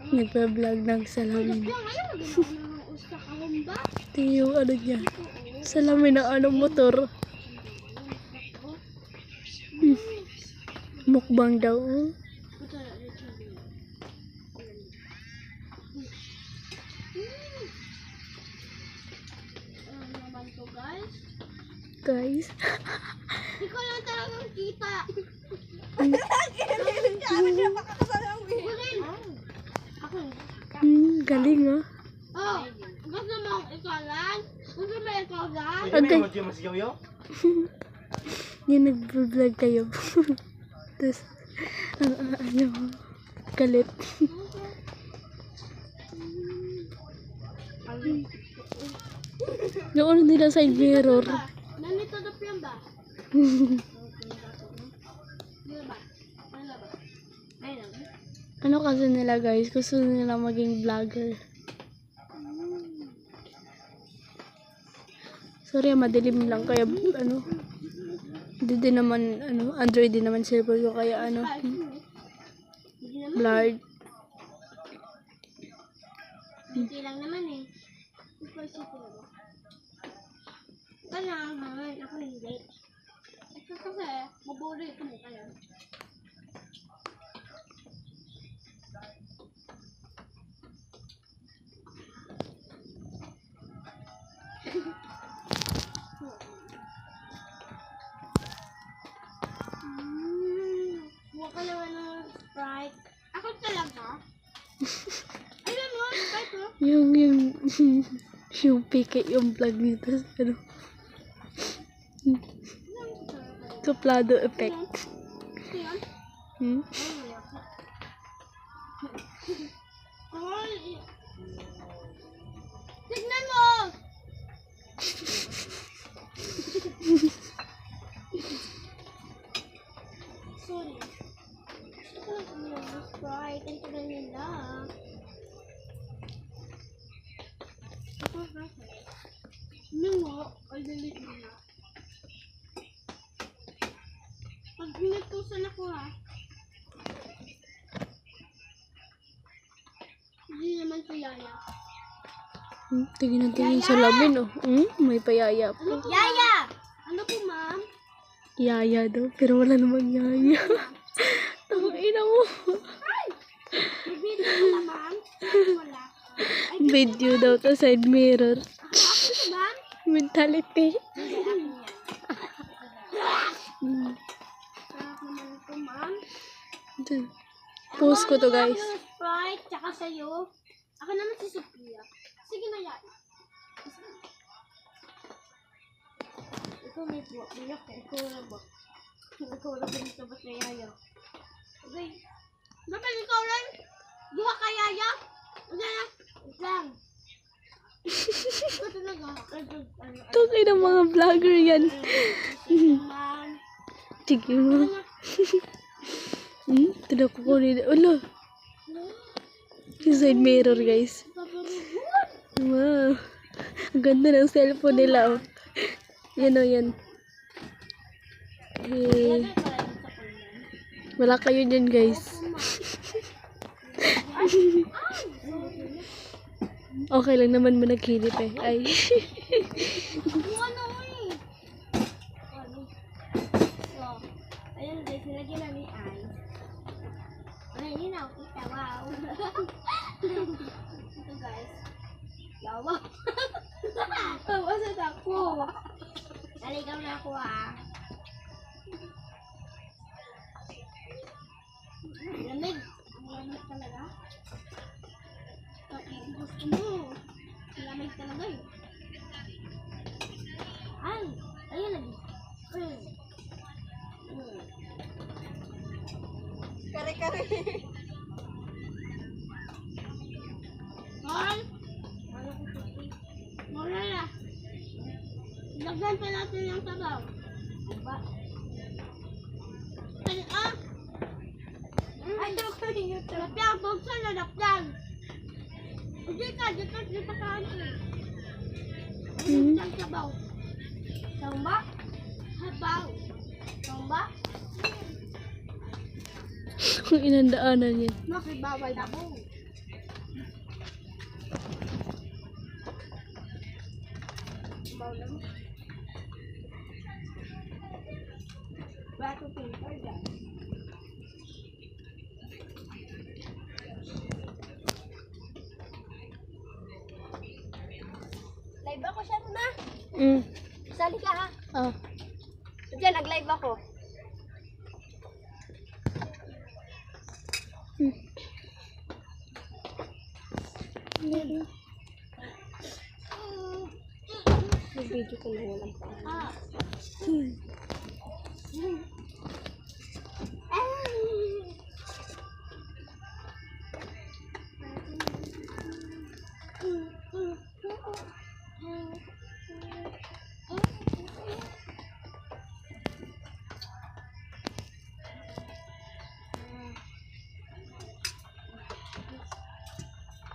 Nagpa-vlog ng salamin. Ito yung ano niya. Salamin ng ano motor. Mukbang daw. Guys. Ikaw lang talagang kita. Galing ah. Oh, gusto mo ikaw lang? Gusto mo ikaw lang? Okay. Yung nag-vlog kayo. Tapos, ano, galit. Yung ano nila side mirror. Nandito na yan ba? Ano kasi nila guys, gusto nila maging vlogger. Sorry, madilim lang kaya ano. Hindi din naman ano, Android din naman cellphone ko kaya ano. Blurred. Hindi lang naman eh. Ikaw siya talaga. Kaya naman, ako hindi. Ito kasi, maburo ito mo kaya. Huwag ka naman ng Sprite. Ako talaga. Ayun mo, Sprite mo. Yung pike yung vlog nito. Ano? Suplado effect. Hmm? Tignan mo! Sorry. Ito lang yung Sprite. Ang tagal nila. Ano mo? Ay, delete mo na. Pag pinagtusan ako ha. Hindi naman si Yaya. Tingin na tingin sa lamin oh. May payaya pa. Ano po? Yaya! Ano po, ma'am? Yaya daw, pero wala namang yaya. Tangina mo. May video wala, ma'am? Wala. Ay, Video daw to side mirror. ako to, ma'am? Mentality. Hindi, ako yan. Sarap naman ito, ma'am. Post ko to guys. Ako yung Sprite, tsaka sa'yo. Ako naman si Sophia. Sige na yan. Ikaw may buwak. Biyak ka. Ikaw na ba? Ikaw na ba dito ba sa Yaya? Okay. Bakit ikaw lang? Buha ka Yaya? Okay na. Wait lang. Ito talaga. Tungay ng mga vlogger yan. Ma'am. Sige mo. Tinak ko kunin. Ulo. Yung side mirror guys. Wow. Ang ganda ng cellphone nila oh. Yan o yan. Eh, wala kayo dyan guys. Okay lang naman managhilip eh. Ay. Ano eh? So, ayun guys, nilagyan namin ice. Ayun na, kita, wow. Ito guys. Yawa. Wawasan ako. Naligaw na ako ah. Lamig. Ang lamig talaga. Gusto mo. Lamig talaga eh. Ay! Ayun lagi. Kare-kare. Ay! Mura na. Lagyan pa natin yung sabaw. Diba? Ah! Ay, ito ko yung YouTube. Lapyan, buksan na lapyan. Dito ka ano. Ano yung sabaw? Samba? Sabaw. Samba? Kung inandaanan yan. Makibaway na po. lang. Bato paper dyan. Live ako siya na. Sali ka ha. Oh. Diyan, nag-live ako. Video ko na walang pa. Ah.